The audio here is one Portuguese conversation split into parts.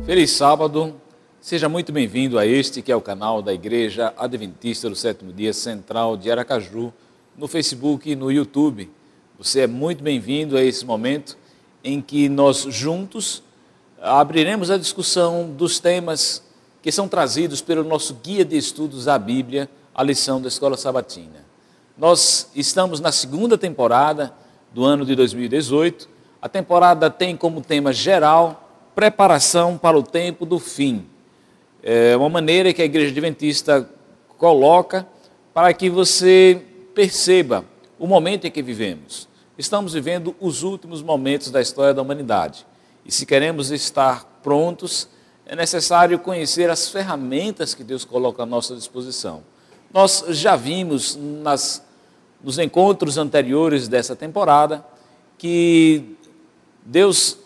Feliz sábado, seja muito bem-vindo a este que é o canal da Igreja Adventista do Sétimo Dia Central de Aracaju, no Facebook e no YouTube. Você é muito bem-vindo a esse momento em que nós juntos abriremos a discussão dos temas que são trazidos pelo nosso guia de estudos à Bíblia, a lição da Escola Sabatina. Nós estamos na segunda temporada do ano de 2018. A temporada tem como tema geral preparação para o tempo do fim. É uma maneira que a Igreja Adventista coloca para que você perceba o momento em que vivemos. Estamos vivendo os últimos momentos da história da humanidade. E se queremos estar prontos, é necessário conhecer as ferramentas que Deus coloca à nossa disposição. Nós já vimos nos encontros anteriores dessa temporada que Deus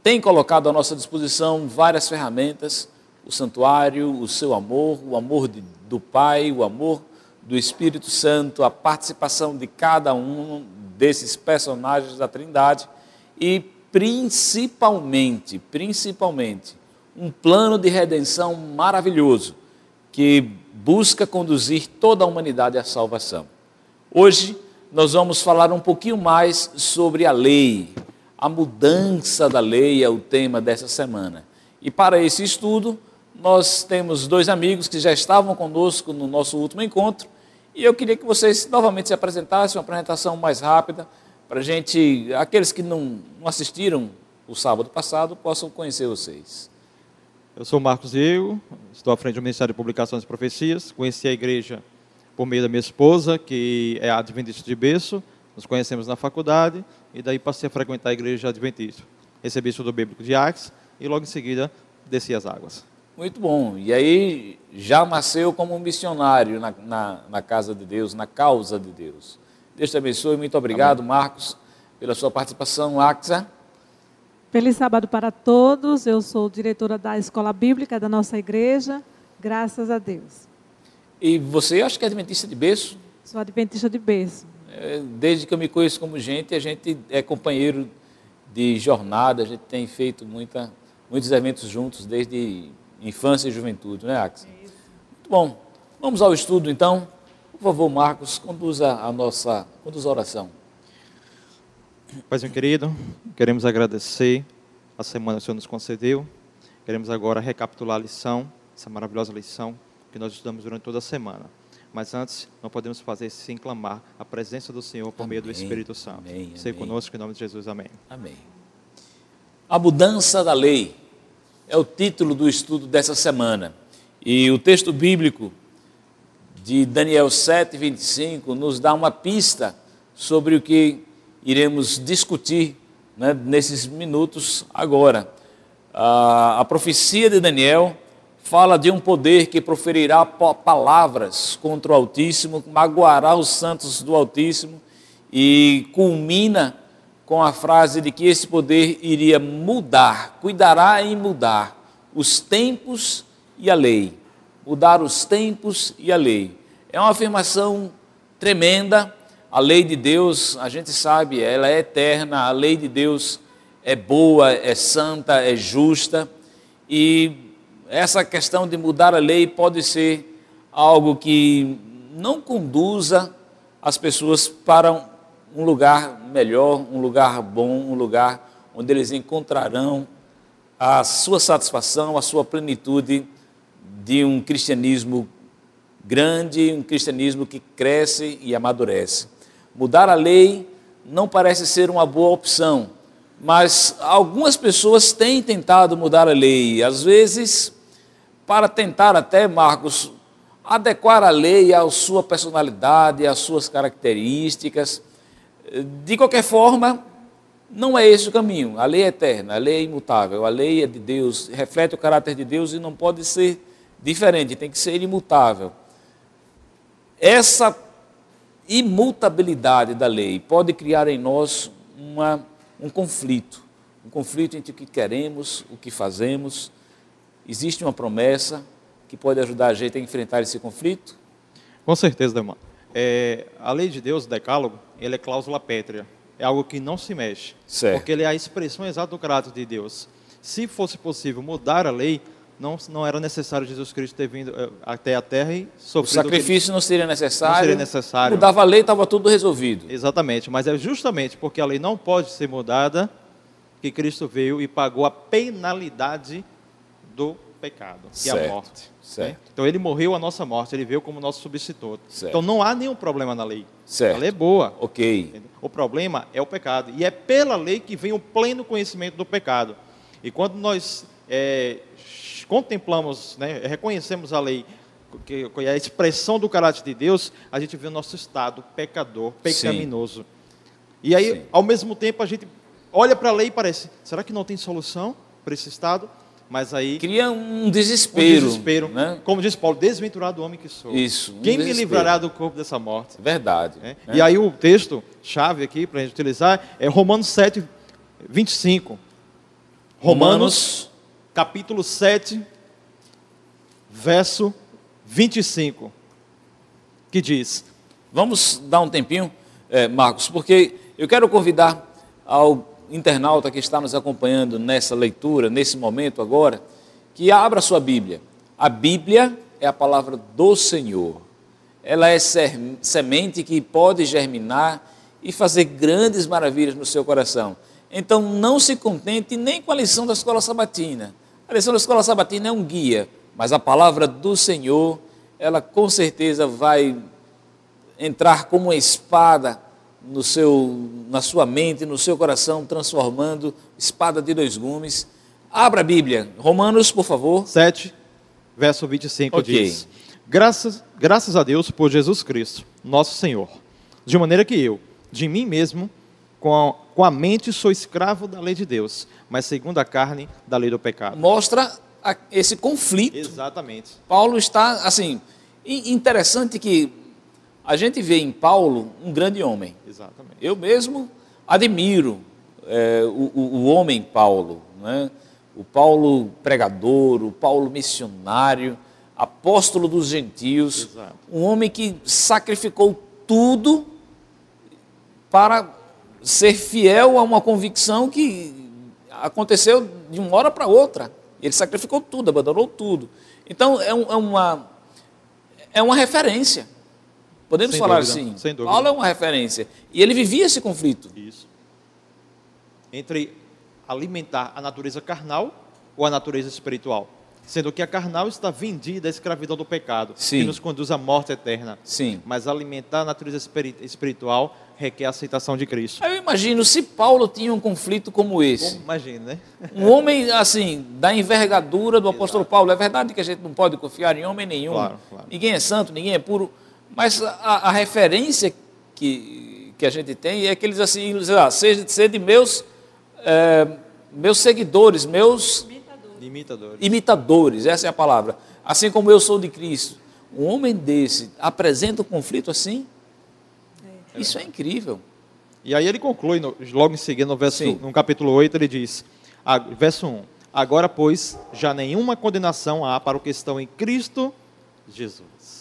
tem colocado à nossa disposição várias ferramentas, o santuário, o seu amor, o amor do Pai, o amor do Espírito Santo, a participação de cada um desses personagens da Trindade e principalmente, um plano de redenção maravilhoso que busca conduzir toda a humanidade à salvação. Hoje nós vamos falar um pouquinho mais sobre a lei. A mudança da lei é o tema dessa semana. E para esse estudo, nós temos dois amigos que já estavam conosco no nosso último encontro, e eu queria que vocês novamente se apresentassem, uma apresentação mais rápida, para aqueles que não assistiram o sábado passado, possam conhecer vocês. Eu sou Marcos Diego, estou à frente do Ministério de Publicações e Profecias, conheci a igreja por meio da minha esposa, que é adventista de berço, nos conhecemos na faculdade, e daí passei a frequentar a igreja adventista. Recebi estudo bíblico de Acts, e logo em seguida desci as águas. Muito bom, e aí já nasceu como um missionário na casa de Deus, na causa de Deus. Deus te abençoe, muito obrigado, amém, Marcos, pela sua participação. Axa. Feliz sábado para todos, eu sou diretora da Escola Bíblica da nossa igreja, graças a Deus. E você, acho que é adventista de berço? Sou adventista de berço. Desde que eu me conheço como gente, a gente é companheiro de jornada, a gente tem feito muitos eventos juntos, desde infância e juventude, não é, Axel? Muito bom. Vamos ao estudo, então. Por favor, Marcos, conduza a oração. Paizinho querido, queremos agradecer a semana que o Senhor nos concedeu. Queremos agora recapitular a lição, essa maravilhosa lição que nós estudamos durante toda a semana. Mas antes, não podemos fazer sem clamar a presença do Senhor por meio do Espírito Santo. Seja conosco, em nome de Jesus. Amém. Amém. A mudança da lei é o título do estudo dessa semana. E o texto bíblico de Daniel 7:25 nos dá uma pista sobre o que iremos discutir, né, nesses minutos agora. A profecia de Daniel fala de um poder que proferirá palavras contra o Altíssimo, magoará os santos do Altíssimo e culmina com a frase de que esse poder iria mudar, cuidará em mudar os tempos e a lei. Mudar os tempos e a lei. É uma afirmação tremenda. A lei de Deus, a gente sabe, ela é eterna, a lei de Deus é boa, é santa, é justa, e essa questão de mudar a lei pode ser algo que não conduza as pessoas para um lugar melhor, um lugar bom, um lugar onde eles encontrarão a sua satisfação, a sua plenitude de um cristianismo grande, um cristianismo que cresce e amadurece. Mudar a lei não parece ser uma boa opção, mas algumas pessoas têm tentado mudar a lei, às vezes para tentar até, Marcos, adequar a lei à sua personalidade, às suas características. De qualquer forma, não é esse o caminho. A lei é eterna, a lei é imutável, a lei é de Deus, reflete o caráter de Deus e não pode ser diferente, tem que ser imutável. Essa imutabilidade da lei pode criar em nós um conflito entre o que queremos, o que fazemos. Existe uma promessa que pode ajudar a gente a enfrentar esse conflito? Com certeza, Demar. A lei de Deus, o decálogo, ele é cláusula pétrea. É algo que não se mexe. Certo. Porque ele é a expressão exata do caráter de Deus. Se fosse possível mudar a lei, não era necessário Jesus Cristo ter vindo até a terra e O sofrido. sacrifício não seria necessário. Não seria necessário. Mudava a lei, estava tudo resolvido. Exatamente, mas é justamente porque a lei não pode ser mudada que Cristo veio e pagou a penalidade do pecado, que é a Certo, morte. certo. Né? Então ele morreu a nossa morte, ele veio como nosso substituto. Certo. Então não há nenhum problema na lei. Certo. A lei é boa. Ok. Entendeu? O problema é o pecado. E é pela lei que vem o pleno conhecimento do pecado. E quando nós contemplamos, né, reconhecemos a lei, que é a expressão do caráter de Deus, a gente vê o nosso estado pecador, pecaminoso. E aí, Sim. ao mesmo tempo, a gente olha para a lei e parece, será que não tem solução para esse estado? Mas aí... Cria um desespero. Né? Como diz Paulo, desventurado homem que sou. Isso. Quem me desespero. livrará do corpo dessa morte? Verdade. Né? Né? E aí o texto chave aqui para a gente utilizar é Romanos 7, 25. Romanos, capítulo 7, verso 25, que diz... Vamos dar um tempinho, Marcos, porque eu quero convidar ao internauta que está nos acompanhando nessa leitura, nesse momento agora, que abra sua Bíblia. A Bíblia é a palavra do Senhor. Ela é semente que pode germinar e fazer grandes maravilhas no seu coração. Então não se contente nem com a lição da escola sabatina. A lição da escola sabatina é um guia, mas a palavra do Senhor, ela com certeza vai entrar como uma espada na sua mente, no seu coração, transformando, espada de dois gumes. Abra a Bíblia, Romanos, por favor. 7, verso 25 Ok. diz: Graças a Deus por Jesus Cristo, nosso Senhor, de maneira que eu, de mim mesmo, com a mente sou escravo da lei de Deus, mas segundo a carne, da lei do pecado. Mostra esse conflito. Exatamente. Paulo está, assim, interessante que a gente vê em Paulo um grande homem. Exatamente. Eu mesmo admiro o homem Paulo, né? O Paulo pregador, o Paulo missionário, apóstolo dos gentios, Exato. um homem que sacrificou tudo para ser fiel a uma convicção que aconteceu de uma hora para outra. Ele sacrificou tudo, abandonou tudo. Então é uma referência. Podemos Sem falar dúvida, assim, sem dúvida. Paulo é uma referência. E ele vivia esse conflito. Isso. Entre alimentar a natureza carnal ou a natureza espiritual. Sendo que a carnal está vendida à escravidão do pecado, Sim. que nos conduz à morte eterna. Sim. Mas alimentar a natureza espiritual requer a aceitação de Cristo. Eu imagino se Paulo tinha um conflito como esse. Imagina, né? Um homem, assim, da envergadura do apóstolo Paulo. É verdade que a gente não pode confiar em homem nenhum. Claro, claro. Ninguém é santo, ninguém é puro. Mas a referência que a gente tem é que eles assim, sede meus seguidores, meus imitadores, essa é a palavra. Assim como eu sou de Cristo. Um homem desse apresenta um conflito assim? Isso é incrível. E aí ele conclui, logo em seguida, no capítulo 8, ele diz, verso 1, agora, pois, já nenhuma condenação há para o que estão em Cristo Jesus.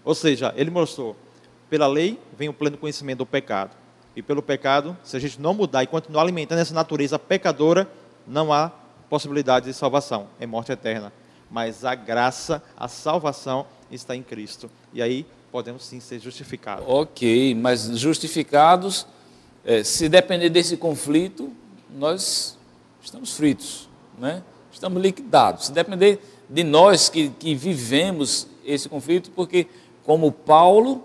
Ou seja, ele mostrou, pela lei vem o pleno conhecimento do pecado. E pelo pecado, se a gente não mudar e continuar alimentando essa natureza pecadora, não há possibilidade de salvação, é morte eterna. Mas a graça, a salvação está em Cristo. E aí podemos sim ser justificados. Ok, mas justificados, se depender desse conflito, nós estamos fritos, né? Estamos liquidados. Se depender de nós que vivemos esse conflito, porque como Paulo,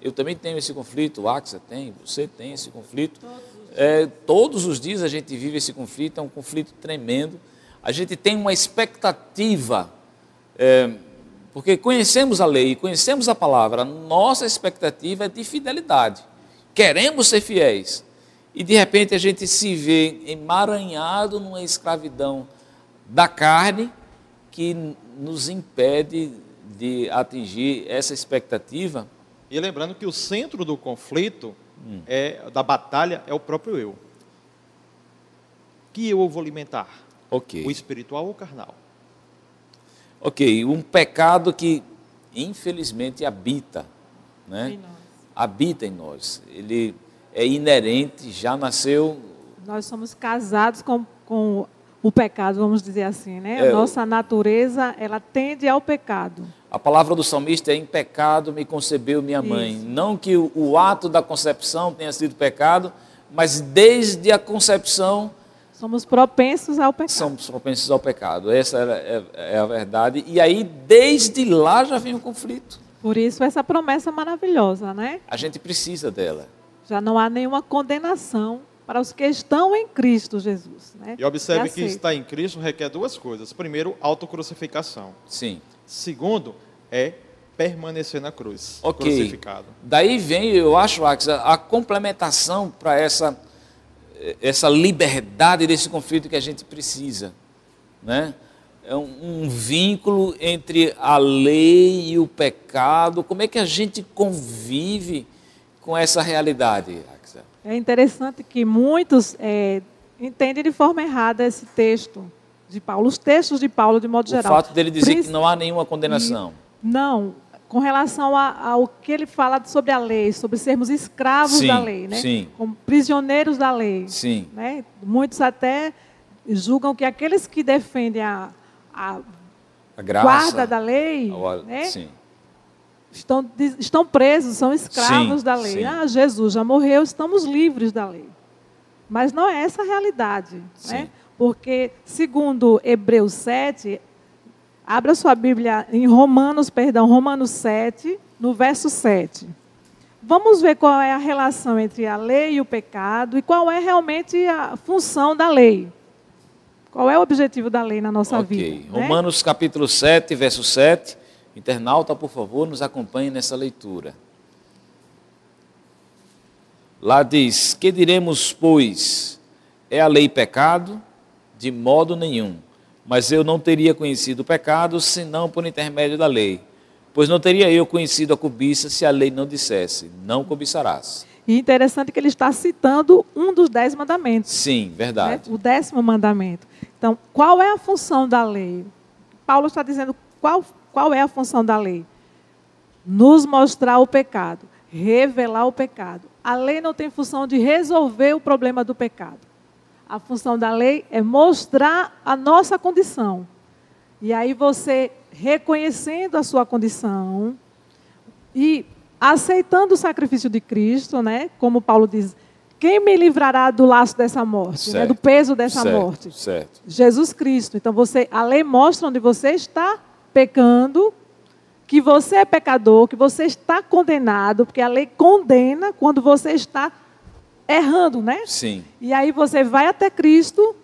eu também tenho esse conflito, o Axa tem, você tem esse conflito. Todos os dias a gente vive esse conflito, é um conflito tremendo. A gente tem uma expectativa, porque conhecemos a lei, conhecemos a palavra, a nossa expectativa é de fidelidade. Queremos ser fiéis. E de repente a gente se vê emaranhado numa escravidão da carne que nos impede de atingir essa expectativa. E lembrando que o centro do conflito, da batalha, é o próprio eu. Que eu vou alimentar? Ok. O espiritual ou o carnal? Ok, um pecado que infelizmente habita, né? Habita em nós. Ele é inerente, já nasceu. Nós somos casados com o pecado, vamos dizer assim, né? A nossa natureza, ela tende ao pecado. A palavra do salmista é: em pecado me concebeu minha mãe. Isso. Não que o ato da concepção tenha sido pecado, mas desde a concepção Somos propensos ao pecado. somos propensos ao pecado. Essa é a verdade. E aí, desde lá, já vem o conflito. Por isso, essa promessa maravilhosa, né? A gente precisa dela. Já não há nenhuma condenação para os que estão em Cristo Jesus, né? E observe Que que estar em Cristo requer duas coisas. Primeiro, autocrucificação. Sim. Segundo, é permanecer na cruz, Ok. crucificado. Daí vem, eu acho, Axel, a complementação para essa liberdade desse conflito que a gente precisa, né? É um vínculo entre a lei e o pecado. Como é que a gente convive com essa realidade, Axel? É interessante que muitos entendem de forma errada esse texto de Paulo, os textos de Paulo de modo O geral. fato dele dizer que não há nenhuma condenação. Não, com relação ao que ele fala sobre a lei, sobre sermos escravos Sim, da lei, né? sim. Como prisioneiros da lei. Sim. Né? Muitos até julgam que aqueles que defendem a A graça. guarda da lei, né? Sim. Estão presos, são escravos Sim, da lei. sim. Ah, Jesus já morreu, estamos livres da lei. Mas não é essa a realidade. Sim. Né? Porque, segundo Hebreus 7, abra sua Bíblia em Romanos 7, no verso 7. Vamos ver qual é a relação entre a lei e o pecado e qual é realmente a função da lei. Qual é o objetivo da lei na nossa vida? Né? Romanos capítulo 7, verso 7. Internauta, por favor, nos acompanhe nessa leitura. Lá diz: que diremos, pois? É a lei pecado? De modo nenhum. Mas eu não teria conhecido o pecado, senão por intermédio da lei. Pois não teria eu conhecido a cobiça, se a lei não dissesse: não cobiçarás. E interessante que ele está citando um dos 10 mandamentos. Sim, verdade. Né? O 10º mandamento. Então, qual é a função da lei? Paulo está dizendo qual é a função da lei? Nos mostrar o pecado, revelar o pecado. A lei não tem função de resolver o problema do pecado. A função da lei é mostrar a nossa condição. E aí você, reconhecendo a sua condição e aceitando o sacrifício de Cristo, né? Como Paulo diz, quem me livrará do laço dessa morte, né? Do peso dessa morte? Certo. Jesus Cristo. Então, a lei mostra onde você está pecando, que você é pecador, que você está condenado, porque a lei condena quando você está errando, né? Sim. E aí você vai até Cristo,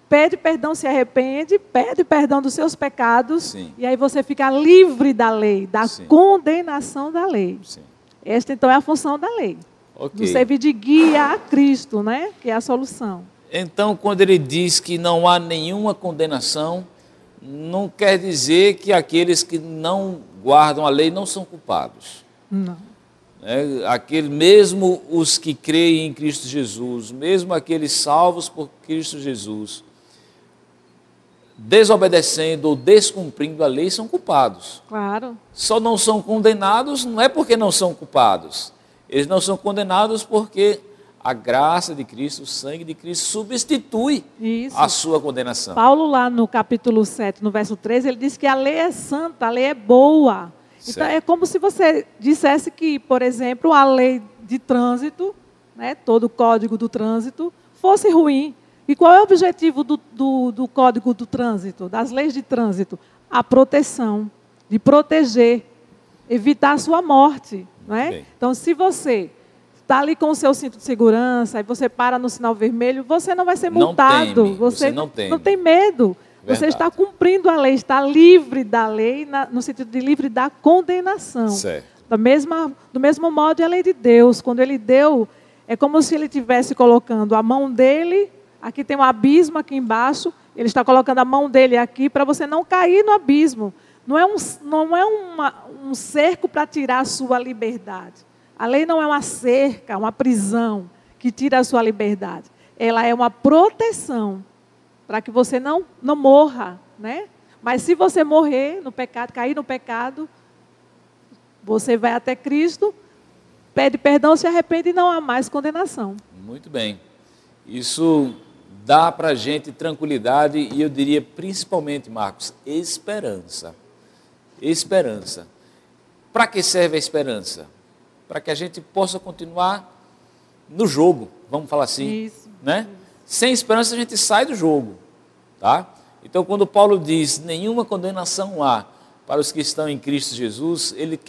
pede perdão, se arrepende, pede perdão dos seus pecados, Sim. e aí você fica livre da lei, da Sim. condenação da lei. Sim. Esta, então, é a função da lei. Ok. Nos servir de guia a Cristo, né? Que é a solução. Então, quando ele diz que não há nenhuma condenação, não quer dizer que aqueles que não guardam a lei não são culpados. Não. Mesmo os que creem em Cristo Jesus, mesmo aqueles salvos por Cristo Jesus, desobedecendo ou descumprindo a lei, são culpados. Claro. Só não são condenados, não é porque não são culpados. Eles não são condenados porque a graça de Cristo, o sangue de Cristo, substitui Isso. a sua condenação. Paulo, lá no capítulo 7, no verso 13, ele diz que a lei é santa, a lei é boa. Então, Certo. é como se você dissesse que, por exemplo, a lei de trânsito, né, todo o código do trânsito, fosse ruim. E qual é o objetivo do código do trânsito, das leis de trânsito? A proteção, de proteger, evitar a sua morte. Não é? Bem. Então, se você está ali com o seu cinto de segurança e você para no sinal vermelho, você não vai ser Não multado. teme, você não teme. Não tem medo. Verdade. Você está cumprindo a lei, está livre da lei, no sentido de livre da condenação. Certo. Do mesmo modo, é a lei de Deus. Quando ele deu, é como se ele estivesse colocando a mão dele, aqui tem um abismo aqui embaixo, ele está colocando a mão dele aqui para você não cair no abismo. Não é um cerco para tirar a sua liberdade. A lei não é uma cerca, uma prisão que tira a sua liberdade. Ela é uma proteção para que você não morra, né? Mas se você morrer no pecado, cair no pecado, você vai até Cristo, pede perdão, se arrepende e não há mais condenação. Muito bem. Isso dá para a gente tranquilidade e eu diria principalmente, Marcos, esperança. Esperança. Para que serve a esperança? Para que a gente possa continuar no jogo, vamos falar assim. Isso. Né? Sem esperança a gente sai do jogo. Tá? Então, quando Paulo diz nenhuma condenação há para os que estão em Cristo Jesus, ele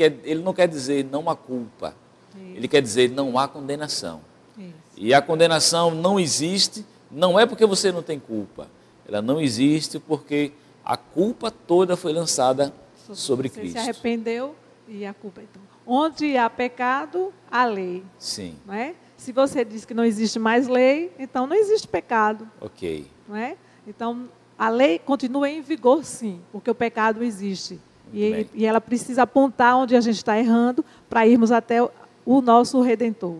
não quer dizer não há culpa. Isso. Ele quer dizer não há condenação. Isso. E a condenação não existe, não é porque você não tem culpa. Ela não existe porque a culpa toda foi lançada sobre Cristo. Você se arrependeu e a culpa. Então, onde há pecado, há lei. Sim. Não é? Se você diz que não existe mais lei, então não existe pecado. Ok. Não é? Então, a lei continua em vigor, sim, porque o pecado existe. E ela precisa apontar onde a gente está errando para irmos até o nosso Redentor.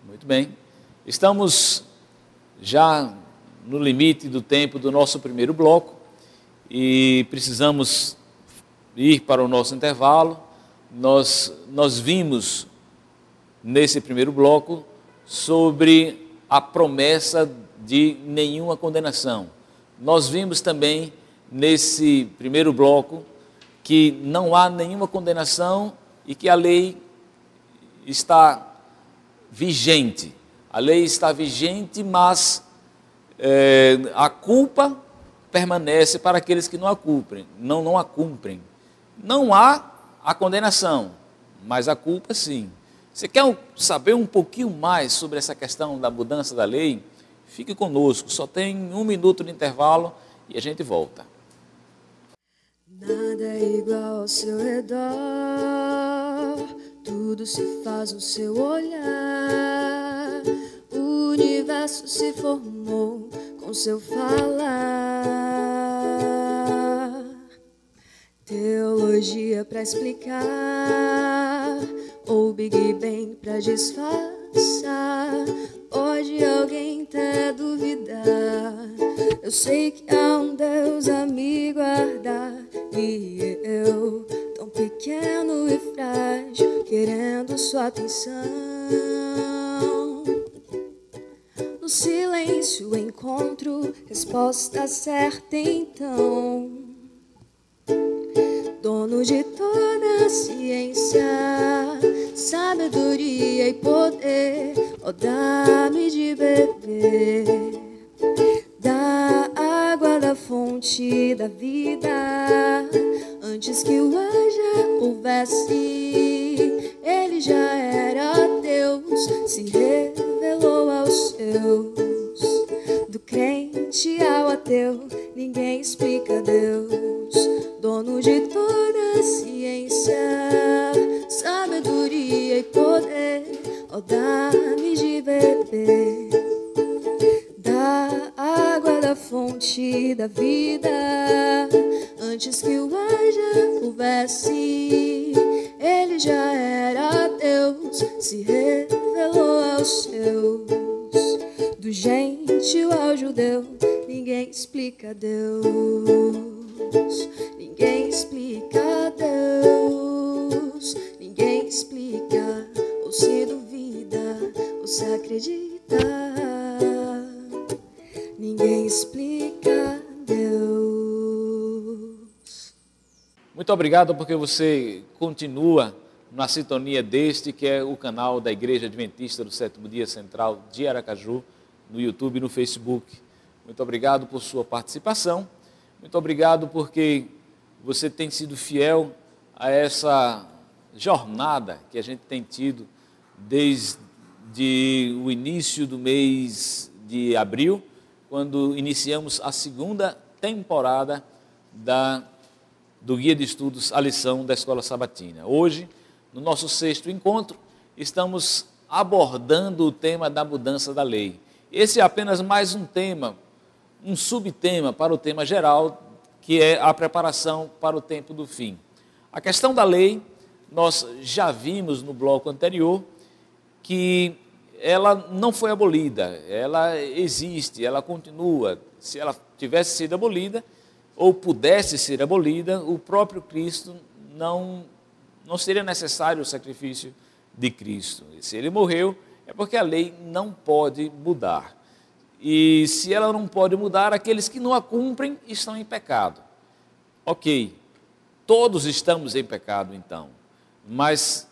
Muito bem. Estamos já no limite do tempo do nosso primeiro bloco e precisamos ir para o nosso intervalo. Nós vimos nesse primeiro bloco sobre a promessa de nenhuma condenação. Nós vimos também nesse primeiro bloco que não há nenhuma condenação e que a lei está vigente. A lei está vigente, mas a culpa permanece para aqueles que não a cumprem. Não a cumprem. Não há a condenação, mas a culpa sim. Você quer saber um pouquinho mais sobre essa questão da mudança da lei? Fique conosco, só tem 1 minuto de intervalo e a gente volta. Nada é igual ao seu redor, tudo se faz no seu olhar, o universo se formou com seu falar. Teologia pra explicar, ou Big Bang pra disfarçar, pode alguém até duvidar. Eu sei que há um Deus a me guardar, e eu, tão pequeno e frágil, querendo sua atenção. No silêncio encontro resposta certa então. Dono de toda a ciência, sabedoria e poder, oh, dá-me de beber da água da fonte da vida. Antes que o ar já houvesse, ele já era Deus, se revelou aos seus. Do crente ao ateu, ninguém explica Deus. Dono de toda a ciência, sabedoria e poder, oh, dá-me de beber da água da fonte da vida. Antes que o ar já houvesse, ele já era Deus, se revelou aos seus. Do gentil ao judeu, ninguém explica Deus. Ninguém explica Deus. Ninguém explica, ou se duvida, ou se acredita. Ninguém explica Deus. Muito obrigado porque você continua na sintonia deste que é o canal da Igreja Adventista do Sétimo Dia Central de Aracaju, no YouTube e no Facebook. Muito obrigado por sua participação. Muito obrigado porque você tem sido fiel a essa jornada que a gente tem tido desde o início do mês de abril, quando iniciamos a segunda temporada do Guia de Estudos, a lição da Escola Sabatina. Hoje, no nosso 6º encontro, estamos abordando o tema da mudança da lei. Esse é apenas mais um tema, um subtema para o tema geral, que é a preparação para o tempo do fim. A questão da lei, nós já vimos no bloco anterior que ela não foi abolida, ela existe, ela continua. Se ela tivesse sido abolida, ou pudesse ser abolida, o próprio Cristo não seria necessário o sacrifício de Cristo. Se ele morreu, é porque a lei não pode mudar. E se ela não pode mudar, aqueles que não a cumprem estão em pecado. Ok, todos estamos em pecado então, mas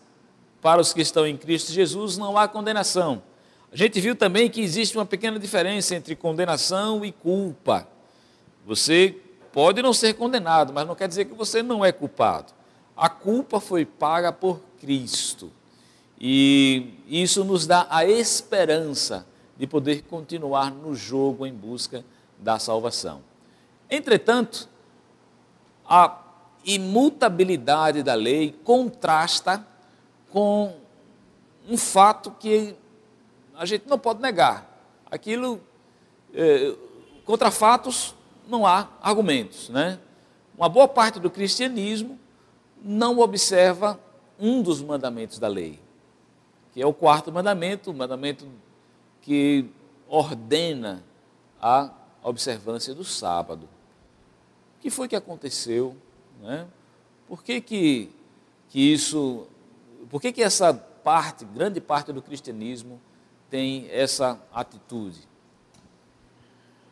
para os que estão em Cristo Jesus não há condenação. A gente viu também que existe uma pequena diferença entre condenação e culpa. Você pode não ser condenado, mas não quer dizer que você não é culpado. A culpa foi paga por Cristo. E isso nos dá a esperança de poder continuar no jogo em busca da salvação. Entretanto, a imutabilidade da lei contrasta com um fato que a gente não pode negar. Aquilo, contra fatos, não há argumentos, né? Uma boa parte do cristianismo não observa um dos mandamentos da lei, que é o quarto mandamento, o mandamento que ordena a observância do sábado. O que foi que aconteceu, né? Por que essa parte, grande parte do cristianismo tem essa atitude?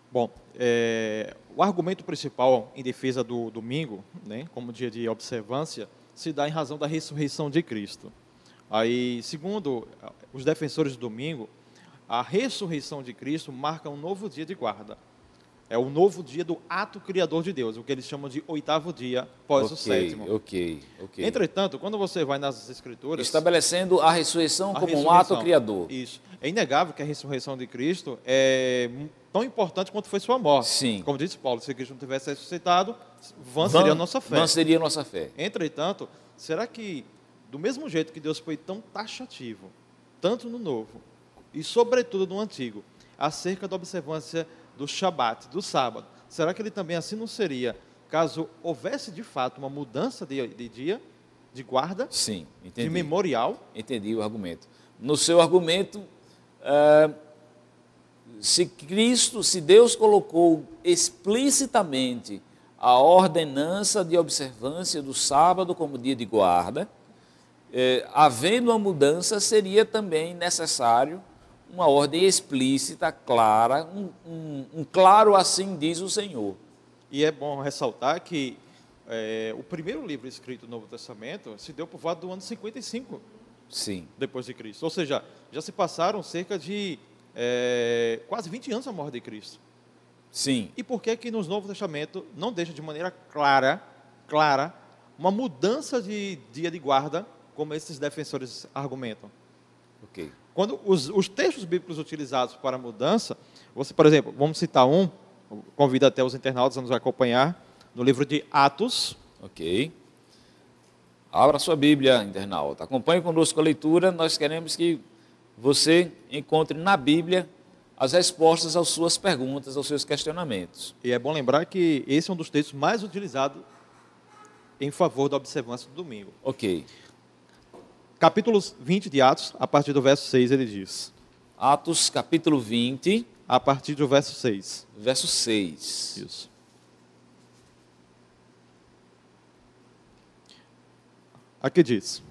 Bom, o argumento principal em defesa do domingo, né, como dia de observância, se dá em razão da ressurreição de Cristo. Aí, segundo os defensores do domingo, a ressurreição de Cristo marca um novo dia de guarda. É o novo dia do ato criador de Deus, o que eles chamam de oitavo dia após o sétimo. Ok. Entretanto, quando você vai nas Escrituras... Estabelecendo a ressurreição como um ato criador. Isso. É inegável que a ressurreição de Cristo é tão importante quanto foi sua morte. Sim. Como disse Paulo, se Cristo não tivesse ressuscitado, vã seria a nossa fé. Vã seria a nossa fé. Entretanto, será que, do mesmo jeito que Deus foi tão taxativo, tanto no Novo e, sobretudo, no Antigo, acerca da observância do Shabat, do sábado, será que ele também assim não seria, caso houvesse de fato uma mudança de dia, de guarda, sim, entendi. De memorial? Entendi o argumento. No seu argumento, se Deus colocou explicitamente a ordenança de observância do sábado como dia de guarda, havendo uma mudança, seria também necessário uma ordem explícita, clara, um claro assim diz o Senhor. E é bom ressaltar que o primeiro livro escrito no Novo Testamento se deu por volta do ano 55 Sim. depois de Cristo. Ou seja, já se passaram cerca de quase 20 anos da morte de Cristo. Sim. E por que no Novo Testamento não deixa de maneira clara, uma mudança de dia de guarda, como esses defensores argumentam? Ok. Quando os textos bíblicos utilizados para a mudança, você, por exemplo, vamos citar convido até os internautas a nos acompanhar, no livro de Atos. Ok. Abra sua Bíblia, internauta. Acompanhe conosco a leitura. Nós queremos que você encontre na Bíblia as respostas às suas perguntas, aos seus questionamentos. E é bom lembrar que esse é um dos textos mais utilizados em favor da observância do domingo. Ok. Capítulo 20 de Atos, a partir do verso 6, ele diz. Atos, capítulo 20. A partir do verso 6. Verso 6. Isso. Aqui diz.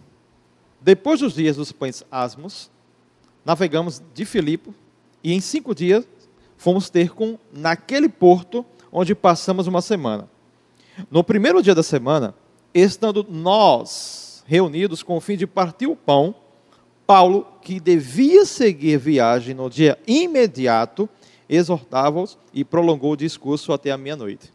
Depois dos dias dos pães asmos, navegamos de Filipe e em 5 dias fomos ter naquele porto onde passamos uma semana. No primeiro dia da semana, estando nós reunidos com o fim de partir o pão, Paulo, que devia seguir viagem no dia imediato, exortava-os e prolongou o discurso até a meia-noite.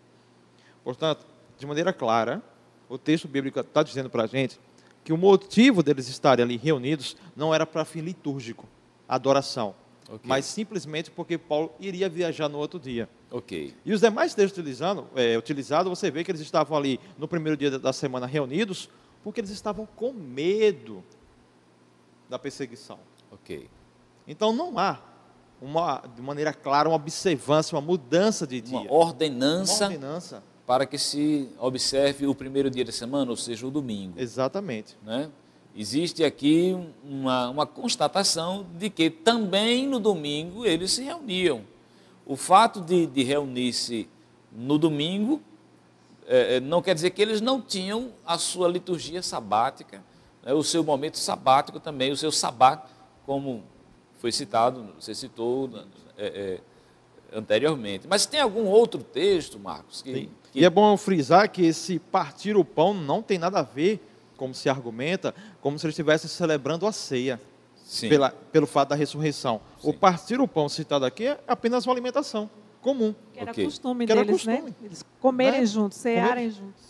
Portanto, de maneira clara, o texto bíblico está dizendo para a gente que o motivo deles estarem ali reunidos não era para fim litúrgico, adoração, mas simplesmente porque Paulo iria viajar no outro dia. Ok. E os demais textos utilizados, você vê que eles estavam ali no primeiro dia da semana reunidos, porque eles estavam com medo da perseguição. Ok. Então não há, de maneira clara, uma observância, uma mudança de dia. Uma ordenança ordenança para que se observe o primeiro dia da semana, ou seja, o domingo. Exatamente. Né? Existe aqui uma constatação de que também no domingo eles se reuniam. O fato de reunir-se no domingo não quer dizer que eles não tinham a sua liturgia sabática, né, o seu momento sabático também, o seu sabá, como foi citado, você citou, anteriormente. Mas tem algum outro texto, Marcos? Sim. E é bom frisar que esse partir o pão não tem nada a ver, como se argumenta, como se eles estivessem celebrando a ceia, pelo fato da ressurreição. Sim. O partir o pão citado aqui é apenas uma alimentação comum. Que era costume deles, né? Eles comerem juntos, cearem juntos.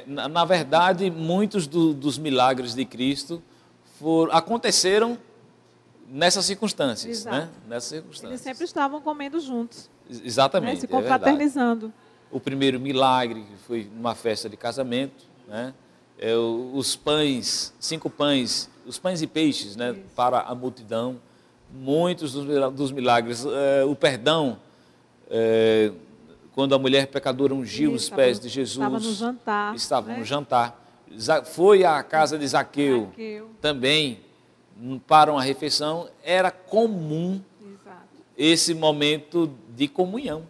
Na verdade, muitos dos milagres de Cristo aconteceram nessas circunstâncias. Né? Nessas circunstâncias. Eles sempre estavam comendo juntos. Exatamente. Né? Se confraternizando. O primeiro milagre foi numa festa de casamento, né? Os pães, 5 pães, os pães e peixes, né? Para a multidão. Muitos dos milagres, o perdão, quando a mulher pecadora ungiu os pés de Jesus. Estava no jantar. Estava no jantar. Foi à casa de Zaqueu. Também, para uma refeição, era comum esse momento de comunhão,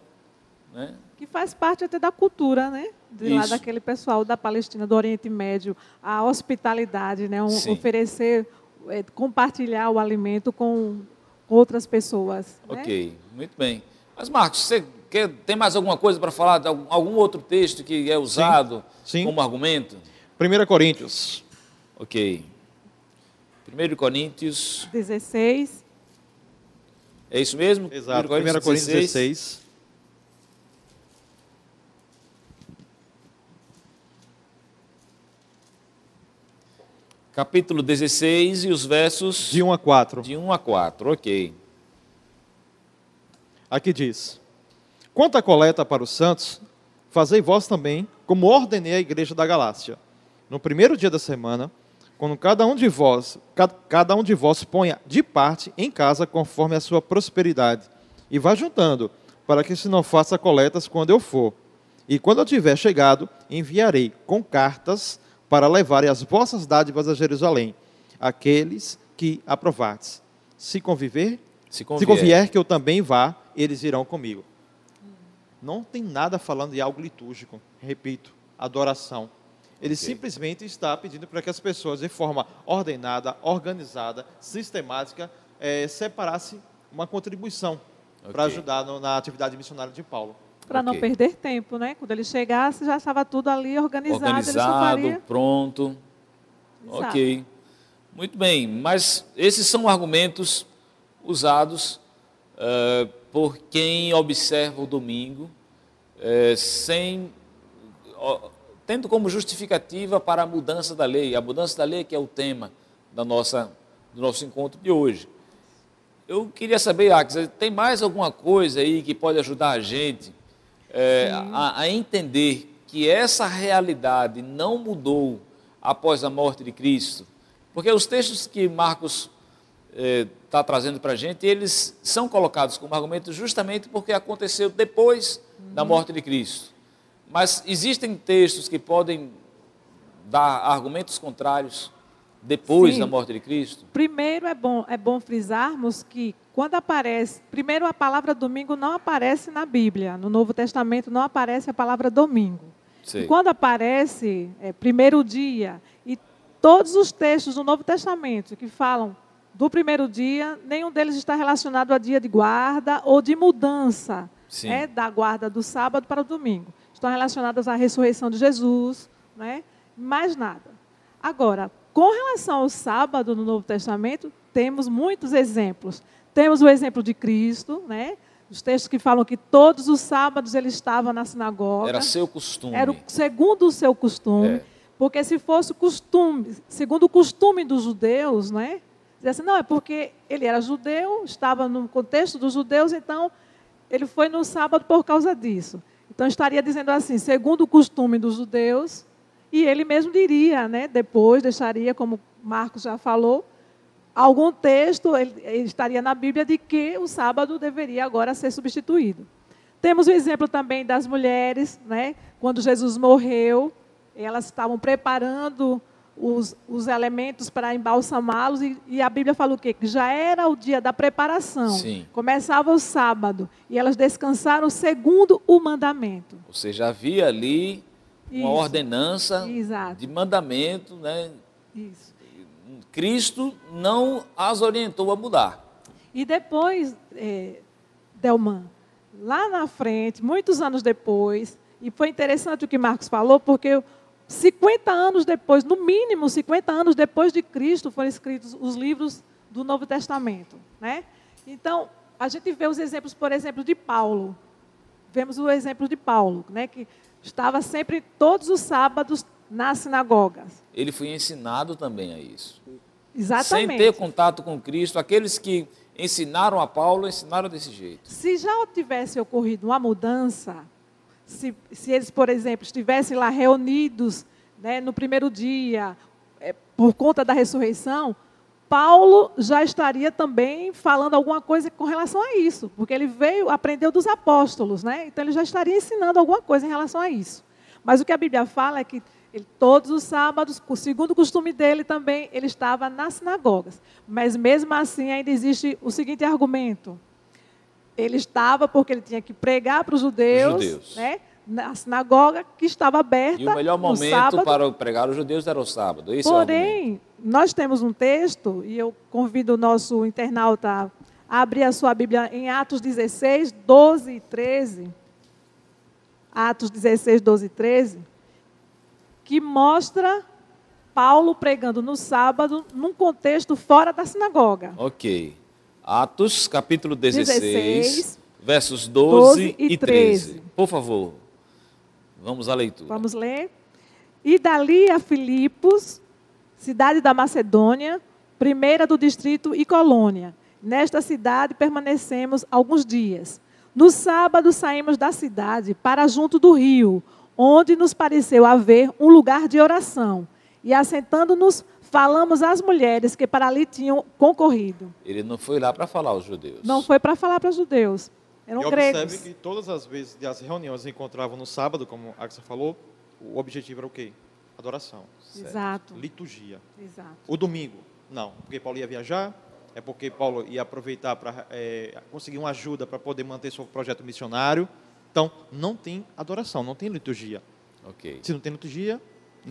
né? Que faz parte até da cultura, né? Lá daquele pessoal da Palestina, do Oriente Médio, a hospitalidade, né? Oferecer, compartilhar o alimento com outras pessoas. Ok, né? Muito bem. Mas, Marcos, você tem mais alguma coisa para falar de algum outro texto que é usado como argumento? 1 Coríntios. Ok. 1 Coríntios 16. É isso mesmo? Exato, 1 Coríntios 16. Capítulo 16 e os versos... De 1 a 4. De 1 a 4, ok. Aqui diz: quanto à coleta para os santos, fazei vós também, como ordenei à igreja da Galácia. No primeiro dia da semana, quando cada um de vós ponha de parte em casa conforme a sua prosperidade, e vá juntando, para que se não faça coletas quando eu for. E quando eu tiver chegado, enviarei com cartas para levarem as vossas dádivas a Jerusalém, aqueles que aprovardes. Se convier que eu também vá, eles irão comigo. Não tem nada falando de algo litúrgico, repito, adoração. Ele simplesmente está pedindo para que as pessoas, de forma ordenada, organizada, sistemática, separassem uma contribuição para ajudar na atividade missionária de Paulo. Para não perder tempo, né? Quando ele chegasse, já estava tudo ali organizado, ele só faria... pronto. Exato. Ok. Muito bem, mas esses são argumentos usados por quem observa o domingo, tendo como justificativa para a mudança da lei. A mudança da lei que é o tema do nosso encontro de hoje. Eu queria saber, Axel, tem mais alguma coisa aí que pode ajudar a gente a entender que essa realidade não mudou após a morte de Cristo? Porque os textos que Marcos está trazendo para a gente, eles são colocados como argumentos justamente porque aconteceu depois da morte de Cristo. Mas existem textos que podem dar argumentos contrários depois da morte de Cristo? Primeiro é bom frisarmos que quando aparece, primeiro a palavra domingo não aparece na Bíblia, no Novo Testamento não aparece a palavra domingo. E quando aparece primeiro dia, e todos os textos do Novo Testamento que falam do primeiro dia, nenhum deles está relacionado a dia de guarda ou de mudança da guarda do sábado para o domingo. Estão relacionados à ressurreição de Jesus, né? Mais nada. Agora, com relação ao sábado no Novo Testamento, temos muitos exemplos. Temos o exemplo de Cristo, né? Os textos que falam que todos os sábados ele estava na sinagoga. Era seu costume. Era segundo o seu costume. Porque se fosse costume, segundo o costume dos judeus, né? Dizia assim, não, é porque ele era judeu, estava no contexto dos judeus, então ele foi no sábado por causa disso. Então estaria dizendo assim, segundo o costume dos judeus, e ele mesmo diria, né? Depois deixaria, como Marcos já falou, algum texto, ele estaria na Bíblia de que o sábado deveria agora ser substituído. Temos o exemplo também das mulheres, né? Quando Jesus morreu, elas estavam preparando os elementos para embalsamá-los e a Bíblia fala o quê? Que já era o dia da preparação. Sim. Começava o sábado e elas descansaram segundo o mandamento. Ou seja, havia ali uma ordenança de mandamento, né? Isso. Cristo não as orientou a mudar. E depois, Delman, lá na frente, muitos anos depois, e foi interessante o que Marcos falou, porque 50 anos depois, no mínimo 50 anos depois de Cristo, foram escritos os livros do Novo Testamento, né? Então, a gente vê os exemplos, por exemplo, de Paulo. Vemos o exemplo de Paulo, né, que estava sempre, todos os sábados, nas sinagogas. Ele foi ensinado também a isso. Exatamente. Sem ter contato com Cristo, aqueles que ensinaram a Paulo, ensinaram desse jeito. Se já tivesse ocorrido uma mudança, se eles, por exemplo, estivessem lá reunidos, né, no primeiro dia, por conta da ressurreição, Paulo já estaria também falando alguma coisa com relação a isso, porque ele aprendeu dos apóstolos, né? Então ele já estaria ensinando alguma coisa em relação a isso. Mas o que a Bíblia fala é que todos os sábados, segundo o costume dele também, ele estava nas sinagogas. Mas mesmo assim ainda existe o seguinte argumento: ele estava porque ele tinha que pregar para os judeus. Né? Na sinagoga que estava aberta. E o melhor momento para pregar os judeus era o sábado. Esse Porém, nós temos um texto, e eu convido o nosso internauta a abrir a sua Bíblia em Atos 16, 12 e 13. Atos 16, 12 e 13, que mostra Paulo pregando no sábado, num contexto fora da sinagoga. Ok. Atos, capítulo 16 versos 12 e 13. Por favor. Vamos à leitura. Vamos ler. E dali a Filipos, cidade da Macedônia, primeira do distrito e colônia. Nesta cidade permanecemos alguns dias. No sábado saímos da cidade para junto do rio, onde nos pareceu haver um lugar de oração. E assentando-nos, falamos às mulheres que para ali tinham concorrido. Ele não foi lá para falar aos judeus. Não foi para falar para os judeus. Eram gregos. Observe que todas as vezes que as reuniões se encontravam no sábado, como a Axel falou, o objetivo era o quê? Adoração. Exato. Liturgia. Exato. O domingo, não, porque Paulo ia viajar, é porque Paulo ia aproveitar para conseguir uma ajuda para poder manter seu projeto missionário. Então, não tem adoração, não tem liturgia. Okay. Se não tem liturgia,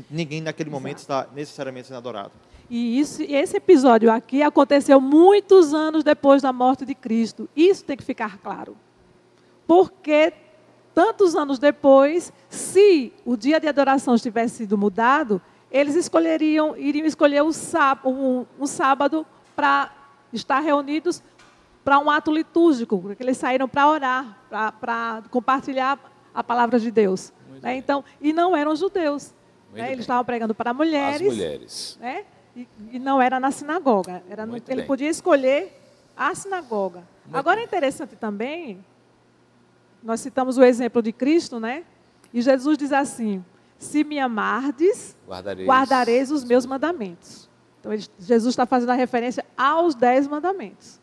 ninguém naquele momento está necessariamente sendo adorado. E esse episódio aqui aconteceu muitos anos depois da morte de Cristo. Isso tem que ficar claro. Porque tantos anos depois, se o dia de adoração tivesse sido mudado, eles iriam escolher um sábado para estar reunidos para um ato litúrgico, porque eles saíram para orar, para compartilhar a palavra de Deus. Né? Então, e não eram judeus. Né? Eles estavam pregando para mulheres. As mulheres. Né? E não era na sinagoga. Ele podia escolher a sinagoga. Agora é interessante também, nós citamos o exemplo de Cristo, né? E Jesus diz assim: se me amardes, guardareis os meus mandamentos. Então, Jesus está fazendo a referência aos 10 mandamentos.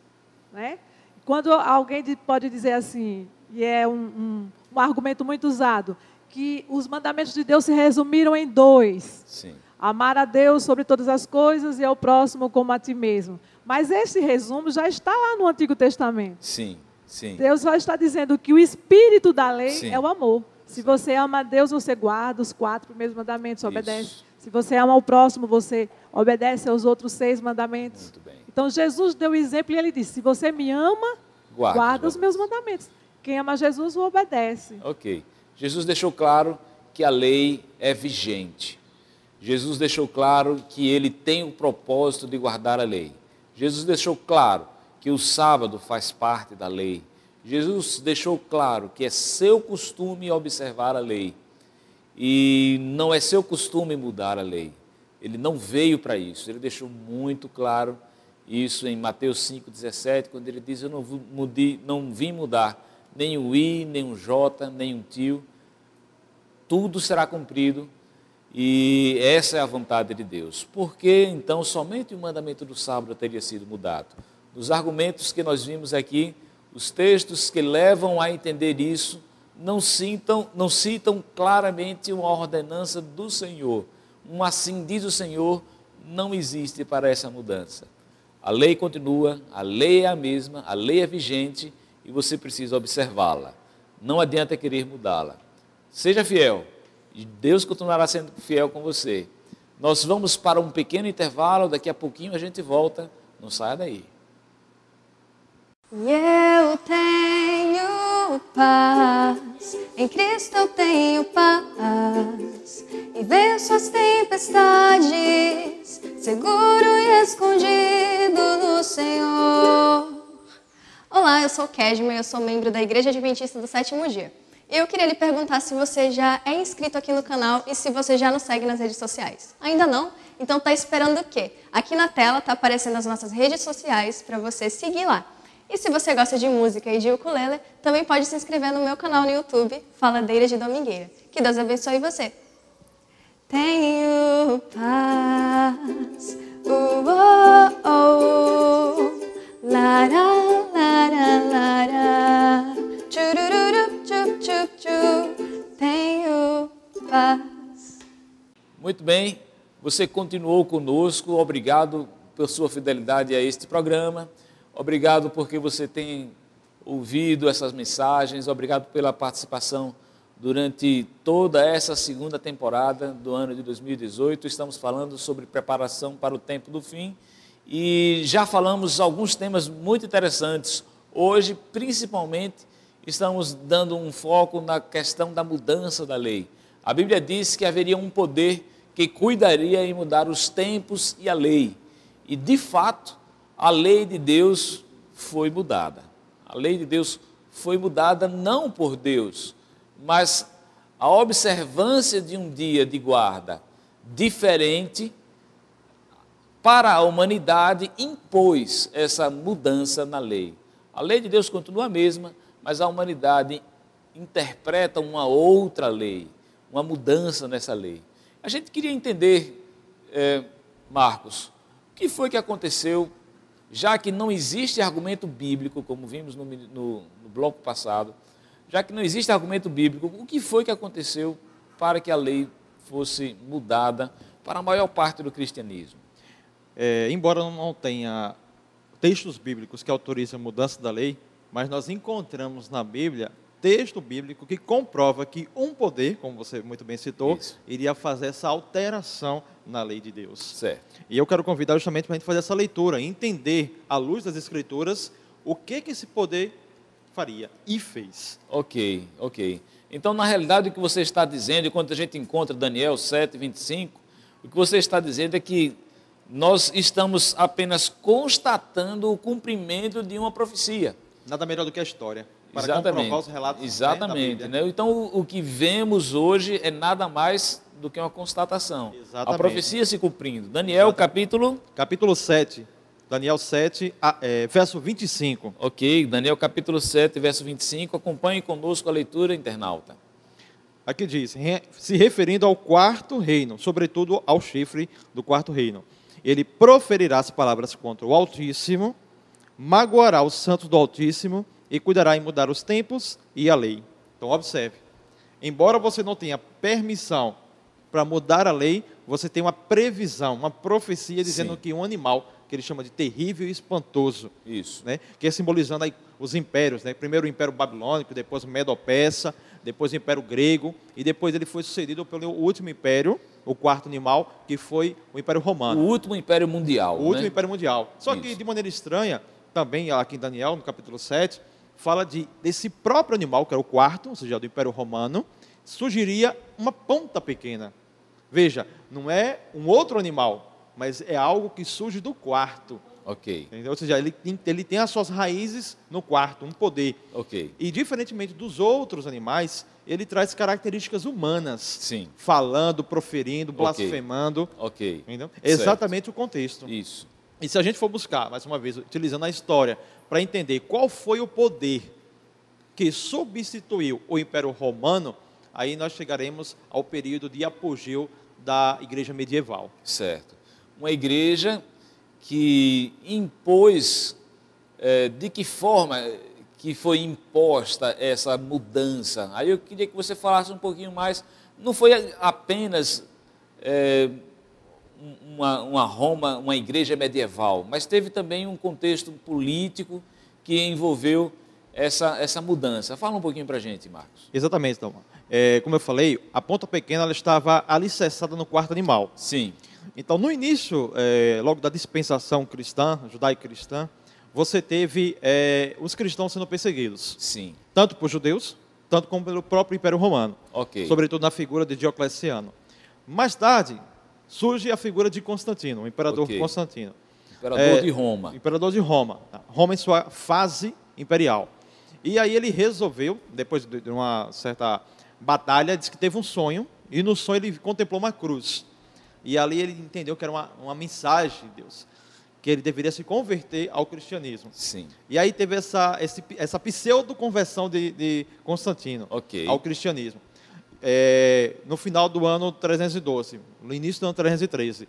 Né? Quando alguém pode dizer assim, e é um argumento muito usado, que os mandamentos de Deus se resumiram em 2. Sim. Amar a Deus sobre todas as coisas e ao próximo como a ti mesmo. Mas esse resumo já está lá no Antigo Testamento. Sim, sim. Deus já está dizendo que o espírito da lei sim. é o amor. Se você ama a Deus, você guarda os 4 primeiros mandamentos, obedece. Se você ama o próximo, você obedece aos outros 6 mandamentos. Muito bem. Então, Jesus deu o exemplo e ele disse: se você me ama, guarda os meus mandamentos. Quem ama Jesus, o obedece. Ok. Jesus deixou claro que a lei é vigente. Jesus deixou claro que ele tem o propósito de guardar a lei. Jesus deixou claro que o sábado faz parte da lei. Jesus deixou claro que é seu costume observar a lei. E não é seu costume mudar a lei. Ele não veio para isso. Ele deixou muito claro isso em Mateus 5,17, quando ele diz: eu não vim mudar nem um i, nem um j, nem um tio. Tudo será cumprido. E essa é a vontade de Deus. Por que, então, somente o mandamento do sábado teria sido mudado? Nos argumentos que nós vimos aqui, os textos que levam a entender isso não citam claramente uma ordenança do Senhor. Um assim diz o Senhor não existe para essa mudança. A lei continua, a lei é a mesma, a lei é vigente e você precisa observá-la. Não adianta querer mudá-la. Seja fiel. E Deus continuará sendo fiel com você. Nós vamos para um pequeno intervalo, daqui a pouquinho a gente volta. Não saia daí. Eu tenho paz, em Cristo eu tenho paz, e venço as tempestades, seguro e escondido no Senhor. Olá, eu sou Kedma e eu sou membro da Igreja Adventista do Sétimo Dia. Eu queria lhe perguntar se você já é inscrito aqui no canal e se você já nos segue nas redes sociais. Ainda não? Então tá esperando o quê? Aqui na tela tá aparecendo as nossas redes sociais para você seguir lá. E se você gosta de música e de ukulele, também pode se inscrever no meu canal no YouTube, Faladeira de Domingueira. Que Deus abençoe você. Tenho paz, lara, lara, lara, chururu, chup, chup, chup, tenho paz. Muito bem, você continuou conosco, obrigado por sua fidelidade a este programa, obrigado porque você tem ouvido essas mensagens, obrigado pela participação durante toda essa segunda temporada do ano de 2018. Estamos falando sobre preparação para o tempo do fim e já falamos alguns temas muito interessantes. Hoje, principalmente, estamos dando um foco na questão da mudança da lei. A Bíblia diz que haveria um poder que cuidaria em mudar os tempos e a lei. E, de fato, a lei de Deus foi mudada. A lei de Deus foi mudada não por Deus, mas a observância de um dia de guarda diferente para a humanidade impôs essa mudança na lei. A lei de Deus continua a mesma, mas a humanidade interpreta uma outra lei, uma mudança nessa lei. A gente queria entender, Marcos, o que foi que aconteceu, já que não existe argumento bíblico, como vimos no bloco passado, já que não existe argumento bíblico, o que foi que aconteceu para que a lei fosse mudada para a maior parte do cristianismo? Embora não tenha textos bíblicos que autorizam a mudança da lei, mas nós encontramos na Bíblia texto bíblico que comprova que um poder, como você muito bem citou, iria fazer essa alteração na lei de Deus. Certo. E eu quero convidar justamente para a gente fazer essa leitura, entender, à luz das Escrituras, o que esse poder faria e fez. Ok. Então, na realidade, o que você está dizendo, enquanto a gente encontra Daniel 7:25, o que você está dizendo é que nós estamos apenas constatando o cumprimento de uma profecia. Nada melhor do que a história, para comprovar os relatos da Bíblia. Né? Então, o que vemos hoje é nada mais do que uma constatação. Exatamente. A profecia se cumprindo. Daniel, capítulo 7. Daniel 7, verso 25. Ok, Daniel capítulo 7, verso 25. Acompanhe conosco a leitura, internauta. Aqui diz, se referindo ao quarto reino, sobretudo ao chifre do quarto reino. Ele proferirá as palavras contra o Altíssimo, magoará os santos do Altíssimo e cuidará em mudar os tempos e a lei. Então, observe. Embora você não tenha permissão para mudar a lei, você tem uma previsão, uma profecia dizendo que um animal, que ele chama de terrível e espantoso, né, que é simbolizando aí os impérios, né, primeiro o Império Babilônico, depois o Medo-Persa, depois o Império Grego, e depois ele foi sucedido pelo último império, o quarto animal, que foi o Império Romano. O último Império Mundial. O último Império Mundial. Só que, de maneira estranha, também aqui em Daniel, no capítulo 7, fala desse próprio animal, que era o quarto, ou seja, do Império Romano, surgiria uma ponta pequena. Veja, não é um outro animal, mas é algo que surge do quarto. Ok. Entendeu? Ou seja, ele tem as suas raízes no quarto, um poder. Ok. E diferentemente dos outros animais, ele traz características humanas. Sim. Falando, proferindo, blasfemando. Ok. Entendeu? Exatamente o contexto. Isso. E se a gente for buscar, mais uma vez, utilizando a história, para entender qual foi o poder que substituiu o Império Romano, aí nós chegaremos ao período de apogeu da igreja medieval. Certo. Uma igreja que impôs, de que forma que foi imposta essa mudança? Aí eu queria que você falasse um pouquinho mais. Não foi apenas uma Roma, uma igreja medieval, mas teve também um contexto político que envolveu essa mudança. Fala um pouquinho para a gente, Marcos. Exatamente, então. Como eu falei, a ponta pequena ela estava alicerçada no quarto animal. Sim. Então, no início, logo da dispensação cristã, judaico-cristã, você teve os cristãos sendo perseguidos. Sim. Tanto por judeus, tanto como pelo próprio Império Romano. Ok. Sobretudo na figura de Diocleciano. Mais tarde, surge a figura de Constantino, o imperador Ok. Constantino. Imperador de Roma. Imperador de Roma. Roma em sua fase imperial. E aí ele resolveu, depois de uma certa batalha, disse que teve um sonho, e no sonho ele contemplou uma cruz. E ali ele entendeu que era uma mensagem de Deus, que ele deveria se converter ao cristianismo. Sim. E aí teve essa pseudo-conversão de Constantino Ok. ao cristianismo. No final do ano 312, no início do ano 313.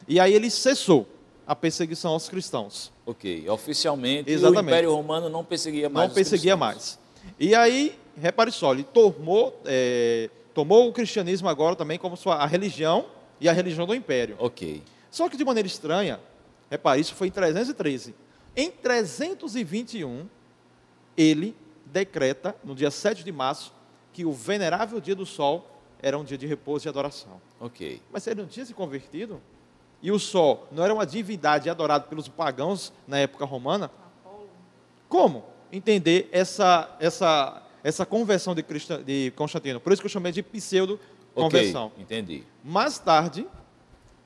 E aí ele cessou a perseguição aos cristãos. Ok. Oficialmente, Exatamente. o Império Romano não perseguia mais Não perseguia cristãos. mais. E aí, repare só, ele tomou o cristianismo agora também como a religião e a religião do império. Ok. Só que de maneira estranha, repare, isso foi em 313. Em 321, ele decreta, no dia 7 de março, que o venerável dia do sol era um dia de repouso e adoração. Ok. Mas ele não tinha se convertido? E o sol não era uma divindade adorada pelos pagãos na época romana? Como entender essa conversão de Constantino? Por isso que eu chamei de pseudo-conversão. Ok. Entendi. Mais tarde,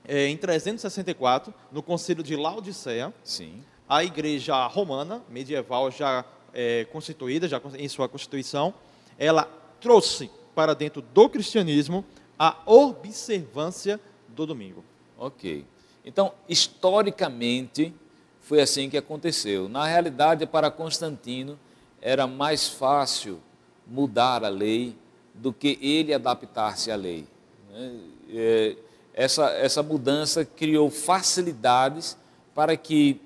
em 364, no concílio de Laodiceia, Sim. a igreja romana, medieval, já constituída, já em sua constituição, ela trouxe para dentro do cristianismo a observância do domingo. Ok. Então, historicamente, foi assim que aconteceu. Na realidade, para Constantino, era mais fácil mudar a lei do que ele adaptar-se à lei. Essa mudança criou facilidades para que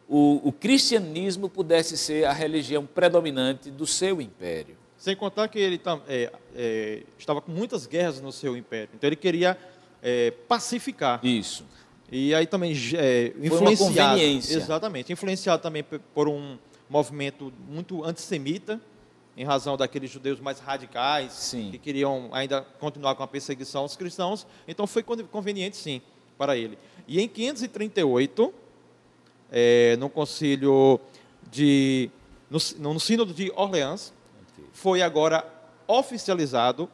o cristianismo pudesse ser a religião predominante do seu império. Sem contar que ele estava com muitas guerras no seu império. Então ele queria pacificar. Isso. E aí também Foi uma conveniência. Exatamente. Influenciado também por um movimento muito antissemita, em razão daqueles judeus mais radicais, Sim. que queriam ainda continuar com a perseguição aos cristãos. Então foi conveniente, sim, para ele. E em 538, no concílio no sínodo de Orleans, foi agora oficializado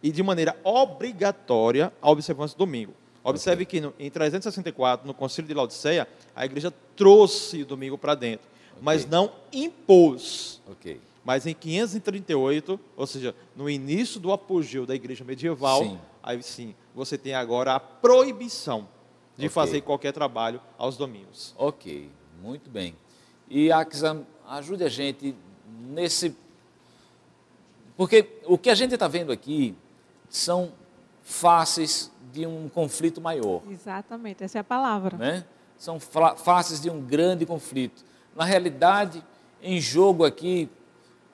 e de maneira obrigatória a observância do domingo. Observe que em 364, no concílio de Laodiceia, a igreja trouxe o domingo para dentro, mas não impôs. Ok. Mas em 538, ou seja, no início do apogeu da igreja medieval, Sim. aí sim, você tem agora a proibição de Ok. fazer qualquer trabalho aos domingos. Ok, muito bem. E Axam, ajude a gente nesse... Porque o que a gente está vendo aqui são faces de um conflito maior, Exatamente, essa é a palavra. né? São faces de um grande conflito. Na realidade, em jogo aqui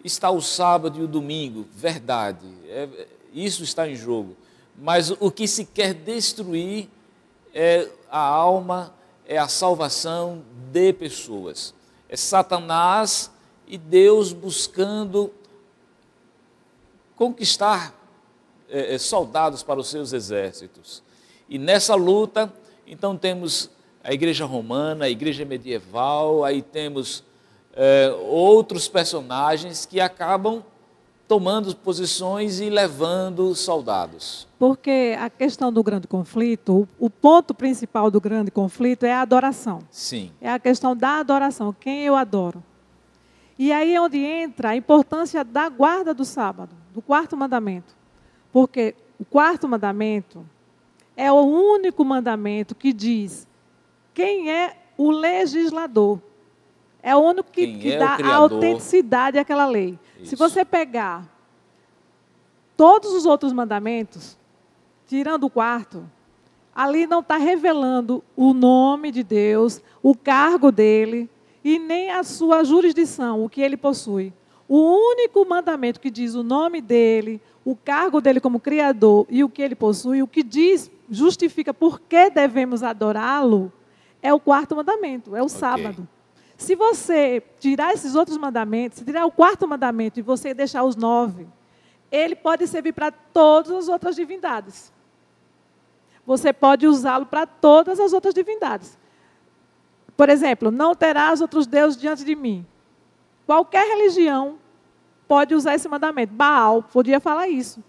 está o sábado e o domingo, verdade, isso está em jogo. Mas o que se quer destruir é a alma, é a salvação de pessoas. É Satanás e Deus buscando conquistar soldados para os seus exércitos. E nessa luta, então temos a igreja romana, a igreja medieval, aí temos outros personagens que acabam tomando posições e levando soldados. Porque a questão do grande conflito, o ponto principal do grande conflito é a adoração. Sim. É a questão da adoração, quem eu adoro. E aí é onde entra a importância da guarda do sábado, do quarto mandamento. Porque o quarto mandamento é o único mandamento que diz quem é o legislador. É o único que dá a autenticidade àquela lei. Isso. Se você pegar todos os outros mandamentos, tirando o quarto, ali não está revelando o nome de Deus, o cargo dele e nem a sua jurisdição, o que ele possui. O único mandamento que diz o nome dele, o cargo dele como Criador e o que ele possui, o que diz, justifica por que devemos adorá-lo, é o quarto mandamento, é o sábado. Se você tirar esses outros mandamentos, se tirar o quarto mandamento e você deixar os 9, ele pode servir para todas as outras divindades. Você pode usá-lo para todas as outras divindades. Por exemplo, não terás outros deuses diante de mim. Qualquer religião pode usar esse mandamento. Baal podia falar isso.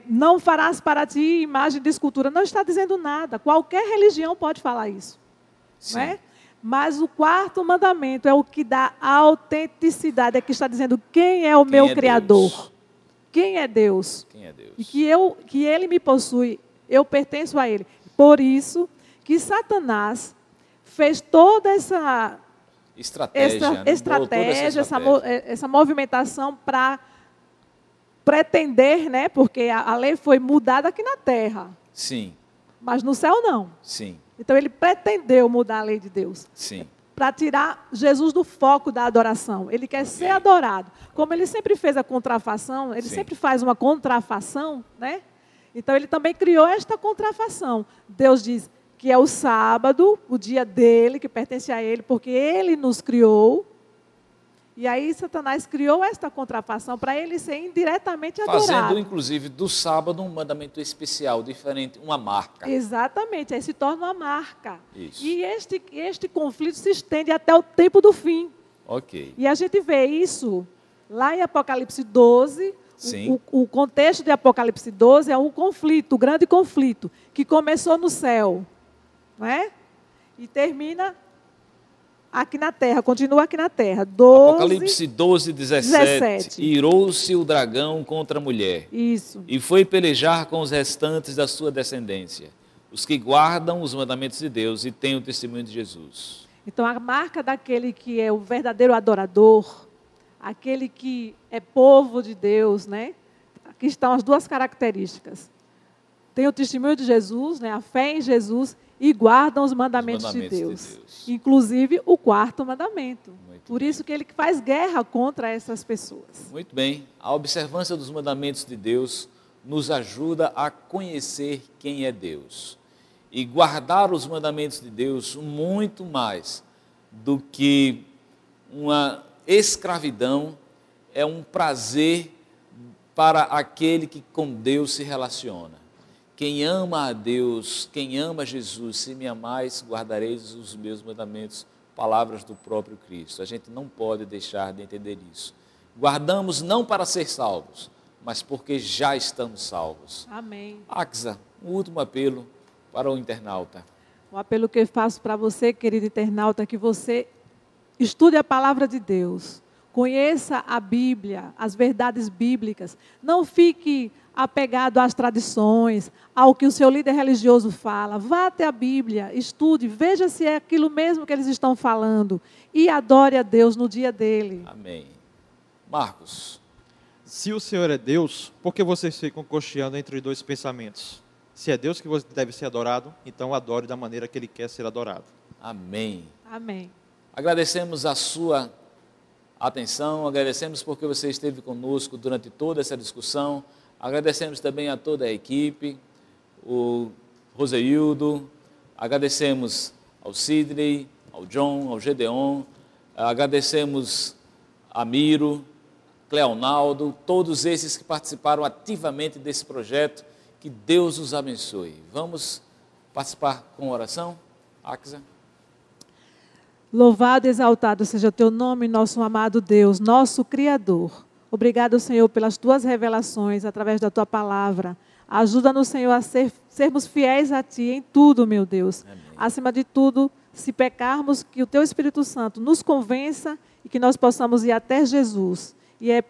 Não farás para ti imagem de escultura. Não está dizendo nada. Qualquer religião pode falar isso. Não é? Mas o quarto mandamento é o que dá autenticidade. É que está dizendo quem é o meu Criador. Deus? Quem é Deus? Quem é Deus? E que Ele me possui. Eu pertenço a Ele. Por isso que Satanás fez toda essa estratégia, essa movimentação para pretender, né? Porque a lei foi mudada aqui na terra. Sim. Mas no céu não. Sim. Então ele pretendeu mudar a lei de Deus. Sim. Para tirar Jesus do foco da adoração. Ele quer ser adorado. Como ele sempre fez a contrafação, ele sempre faz uma contrafação, né? Então ele também criou esta contrafação. Deus diz que é o sábado, o dia dele, que pertence a ele, porque ele nos criou. E aí Satanás criou esta contrafação para ele ser indiretamente adorado. Fazendo, inclusive, do sábado um mandamento especial, diferente, uma marca. Exatamente, aí se torna uma marca. Isso. E este conflito se estende até o tempo do fim. Ok. E a gente vê isso lá em Apocalipse 12. Sim. O contexto de Apocalipse 12 é um conflito, um grande conflito, que começou no céu, não é? E termina aqui na terra, continua aqui na terra. Apocalipse 12, 17. Irou-se o dragão contra a mulher. Isso. E foi pelejar com os restantes da sua descendência, os que guardam os mandamentos de Deus e têm o testemunho de Jesus. Então, a marca daquele que é o verdadeiro adorador, aquele que é povo de Deus, né? Aqui estão as duas características. Tem o testemunho de Jesus, né? A fé em Jesus, e guardam os mandamentos de Deus. Inclusive o quarto mandamento. Por isso que ele faz guerra contra essas pessoas. Muito bem. A observância dos mandamentos de Deus nos ajuda a conhecer quem é Deus. E guardar os mandamentos de Deus muito mais do que uma escravidão, é um prazer para aquele que com Deus se relaciona. Quem ama a Deus, quem ama Jesus, se me amais, guardareis os meus mandamentos, palavras do próprio Cristo. A gente não pode deixar de entender isso. Guardamos não para ser salvos, mas porque já estamos salvos. Amém. Axa, um último apelo para o internauta. O apelo que eu faço para você, querido internauta, é que você estude a palavra de Deus. Conheça a Bíblia, as verdades bíblicas. Não fique apegado às tradições, ao que o seu líder religioso fala. Vá até a Bíblia, estude, veja se é aquilo mesmo que eles estão falando e adore a Deus no dia dele. Amém. Marcos. Se o Senhor é Deus, por que vocês ficam cocheando entre dois pensamentos? Se é Deus que você deve ser adorado, então adore da maneira que Ele quer ser adorado. Amém. Amém. Agradecemos a sua atenção, agradecemos porque você esteve conosco durante toda essa discussão. Agradecemos também a toda a equipe, o Roseildo, agradecemos ao Sidney, ao John, ao Gedeon, agradecemos a Miro, Cleonaldo, todos esses que participaram ativamente desse projeto. Que Deus os abençoe. Vamos participar com oração? Axa. Louvado e exaltado seja o teu nome, nosso amado Deus, nosso Criador. Obrigado, Senhor, pelas tuas revelações através da tua palavra. Ajuda-nos, Senhor, a sermos fiéis a ti em tudo, meu Deus. Amém. Acima de tudo, se pecarmos, que o teu Espírito Santo nos convença e que nós possamos ir até Jesus. E é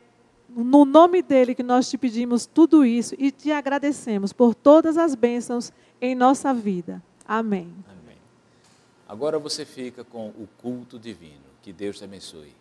no nome dele que nós te pedimos tudo isso e te agradecemos por todas as bênçãos em nossa vida. Amém. Amém. Agora você fica com o culto divino. Que Deus te abençoe.